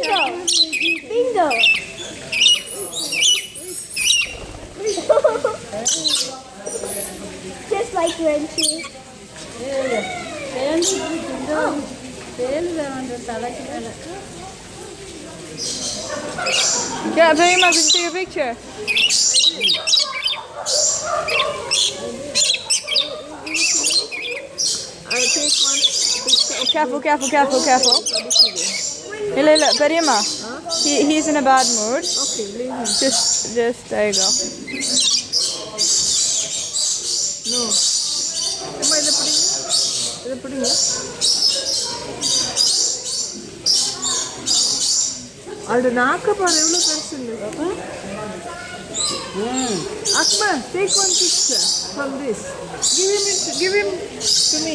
Bingo. Just like Renchi. Yeah, very much. Can take a picture. I'll take one picture. Careful, careful, careful, careful. Look, Parima. He's in a bad mood. Okay, leave him. Just there you go. No. Am I putting it? Is it putting it? Aldo naaka paru evlo perusundu papa. Akbar, take one picture from this. Give him to me.